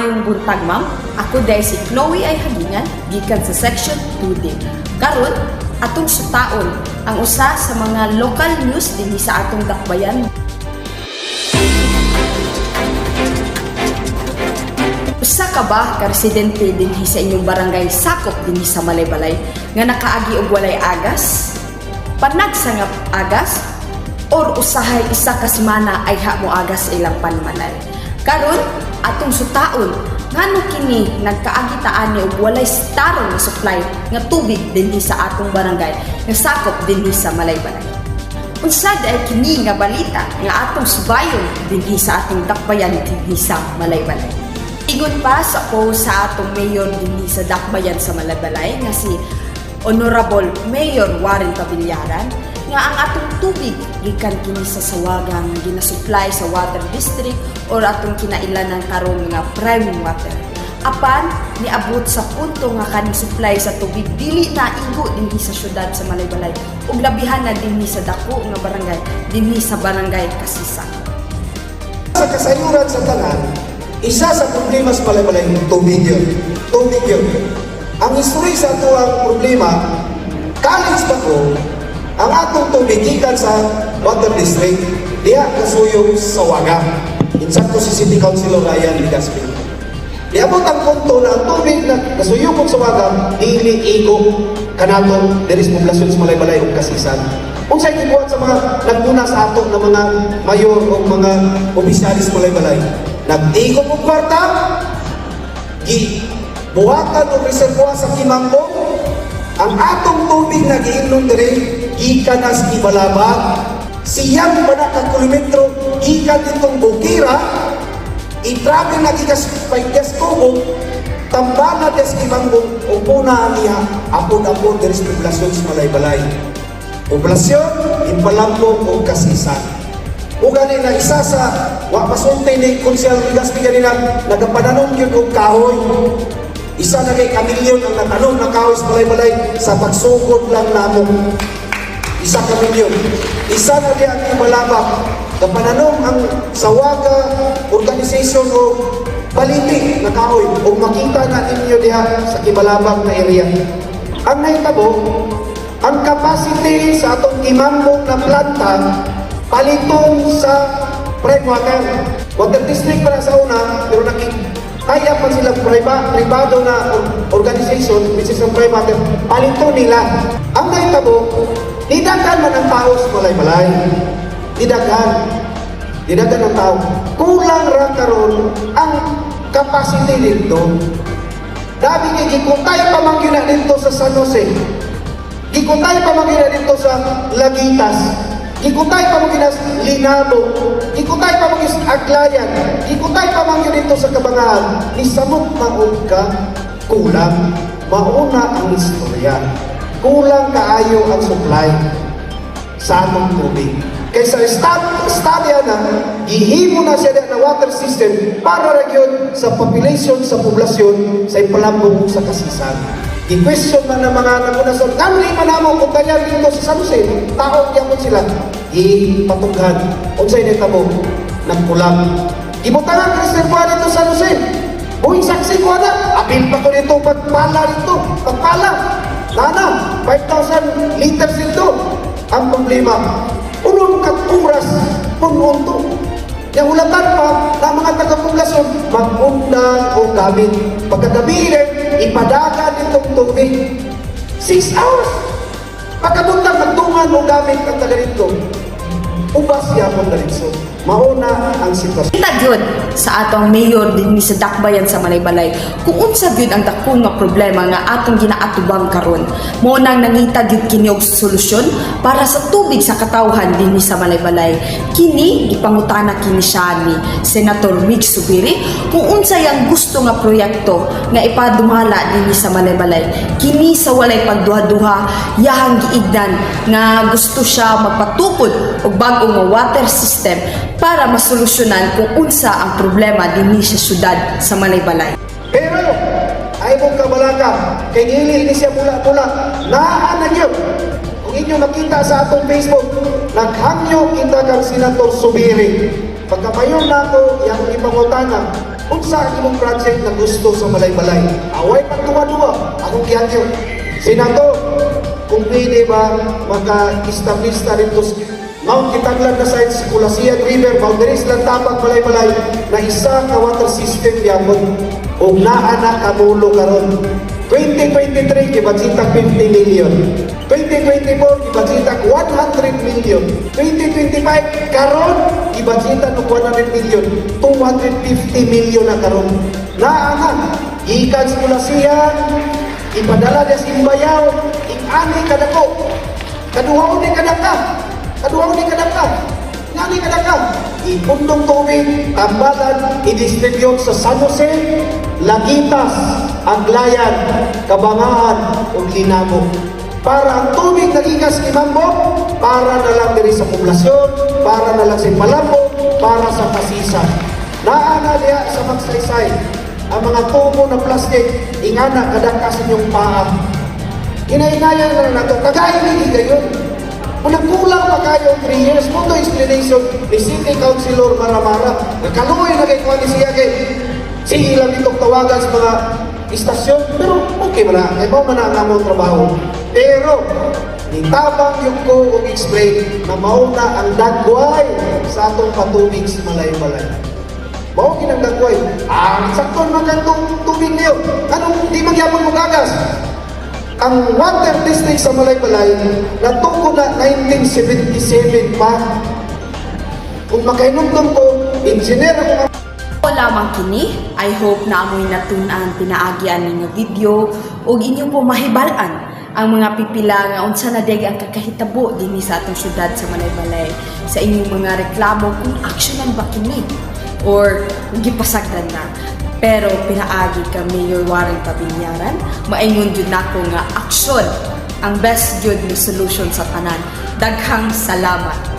Maayong buntag, ma'am. Ako dahil si Chloe ay hagingan, gikan sa Section 2D. Karon, atong sutaon ang usa sa mga local news din sa atong dakbayan. Usa ka ba ka residente dinhi sa inyong barangay sakop dinhi sa Malaybalay nga nakaagi og walay agas? Panagsangap agas or usahay isa ka semana ay mo agas ilang panmanay. Karon atong sutaon ngano kini nagkaagi taan ni og walay starong nga supply nga tubig dinhi sa atong barangay nga sakop dinhi sa Malaybalay. Unsa day kini nga balita nga atong subayon dinhi sa atong dakbayan dinhi sa Malaybalay. Igon pa sa post sa atong mayor dinhi sa dakbayan sa Malaybalay nga si Honorable Mayor Warren Pabillaran nga ang atong tubig gikan kini sa sawagang ginasupply sa water district or atong kinailanan karon nga prime water. Apan niabot sa punto nga kaning supply sa tubig dili na igo dinhi sa syudad sa Malaybalay ug labihan na dinhi sa dako nga barangay dinhi sa barangay Kasisan. Sa kasayuran sa tanan, isa sa problema sa Malaybalay tubig yun. Tubig yun. Ang history sa ito ang problema, college pa ko, ang atong tubig gikan sa water district, diya kasuyong sa Waga. Insakto si City Councilor Ryan Ligaspi. Diabot ang punto na ang tubig na kasuyong sa Waga, dili igo kanatong deris poblasyon sa Malaybalay o Kasisan. Kung sa'yo kibuhat sa mga nagmuna sa ato na mga mayor o mga opisyalis sa Malaybalay, nag-igo po kwarta, buhatan o reservoir sa Kimangbo, ang atong tubig na giinom diri gikan na sa Ibalabag, siyang pa na kilometro gikan ditong Bukira, i-travel na gikas Paigas Tubo, tambana des Kimangbo, o puna niya, apod-apod diri sa poblasyon sa Malaybalay. Poblasyon, Ipalambo o Kasisan. O gani na isa sa wapasunti ni Konsyal Ligaspi ganina, nagapananong yun o kahoy. Isa na kay kamilyon ang natanong na kahoy sa Malaybalay sa pagsugod lang namong. Isa kamilyon. Isa na kay ang Ibalabag. Kapananong ang Sawaga Organization o Baliti na kahoy o makita na ninyo diha sa Ibalabag na area. Ang nahitabo, ang capacity sa atong Kimangbo na planta palitong sa prime water. Water district para sa una, pero kaya pa sila privado na organization, which is ang prime water, palito nila. Ang nahitabo, didagan man ang tao sa Malaybalay. Didagan ang tao. Kulang ra karon ang capacity dito. Dabi ni gikuntay pamangkin na dito sa San Jose. Gikuntay pamangkin na dito sa Lagitas. Gikutay pa mo ginas Linado, gikutay pa mo ginas Aglayan, gikutay pa mo dito sa Kabangahan, nisamot maog ka, kulang, mauna ang istorya. Kulang kaayo ang supply sa atong tubig. Kaysa stadya na, ihimo na siya na water system para region sa population, sa poblasyon, sa Ipalambong, sa Kasisan. I-question man ng mga nagunason, kami manamo kung kaya dito sa San Jose, tao yapon sila, ipatughan. Kung sa'yo nitabo, nagkulang. Ibutangan reservoir dito sa San Jose. Buwing saksi ko na, apil pa ko dito, pagpala dito, pagpala. Nana, 5,000 liters dito. Ang problema, unong katuras, pununto. Yang ulatan pa na mga taga-poblasyon, mag-undang o gamit. Pagkagabi rin, ipadagan itong tubig. 6 hours. Pagkabuntang magtungan o gamit ang taga rito. Ubas yapon na rin. Mauna ang sitwasyon. Kita gyud sa atong mayor dinhi sa dakbayan sa Malaybalay kung unsa gyud ang dakong nga problema nga atong ginaatubang karon. Mao nang nangita gyud kini og solusyon para sa tubig sa katawhan dinhi sa Malaybalay. Kini gipangutana kini siya ni Senator Mig Subiri kung unsa yang gusto nga proyekto nga ipadumala dinhi sa Malaybalay. Kini sa walay pagduha-duha yahang giigdan nga gusto siya magpatukod og bag-o nga water system para masolusyonan kung unsa ang problema dinhi sa syudad sa Malaybalay. Pero ay mong kabalaka kay dili ni siya pula-pula naa na gyud. Kung inyo makita sa atong Facebook, naghangyo kita kang Senator Subiri. Pagkamayon nako yang ipangutana, unsa ang imong project na gusto sa Balay-Balay? Away pagduwa-duwa, akong giyagyo. Senator, kung pwede ba maka-establish na rin to Mount Kitanglan na site sa Kulasian River, boundaries lang tapang Balay-Balay na isa ka water system yapon o naa na kamulo karon. 2023 gibadgetag 50 million. 2024 gibadgetag 100 million. 2025 karon gibadgetag og 100 million. 250 million na karon. Naa na gikan sa Kulasian, ipadala sa Imbayaw, ing-ani kadako. Kaduhaon ni kadaka. Kaduhaon ni kadaka. Ngani kadaka. Ipundong tubig, tambalan, i-distribute sa San Jose, Lagitas, Aglayan, Kabangahan, ug Linabo. Para ang tubig na gikas ni Mambo, para na lang diri sa poblasyon, para na lang sa Malambo, para sa Kasisan. Naa na diya sa Magsaysay, ang mga tubo na plastic, ingana kadaka sa inyong paa. Inainayan na nato, kagaya ni gayon. Kung nagkulang pa kayo 3 years, mo to explanation ni City Councilor Maramara. Nagkaluoy na kay Kwani siya kay sige lang itong tawagan sa mga istasyon, pero okay man na, kay mo man ang among trabaho. Pero, nitabang yung ko og explain na mauna ang dagway sa atong patubig sa Balay-Balay. Mao ginang dagway. Sakton man kang tubig niyo. Anong di magyapon mo gagas? Ang water district sa Balay-Balay natuko na 1977 pa. Kung makainumdum ko, engineer ako O lamang kini, I hope na amoy natun-an pinaagian ninyo video ug inyo po mahibalan ang mga pipila nga unsa na deg ang kakahitabo dinhi sa atong syudad sa Balay-Balay sa inyong mga reklamo kung aksyonan ba kini or kung gipasagdan na. Pero pinaagi ka Mayor Warren Pabinyaran, maingon jud nako nga aksyon ang best jud ni solution sa tanan. Daghang salamat.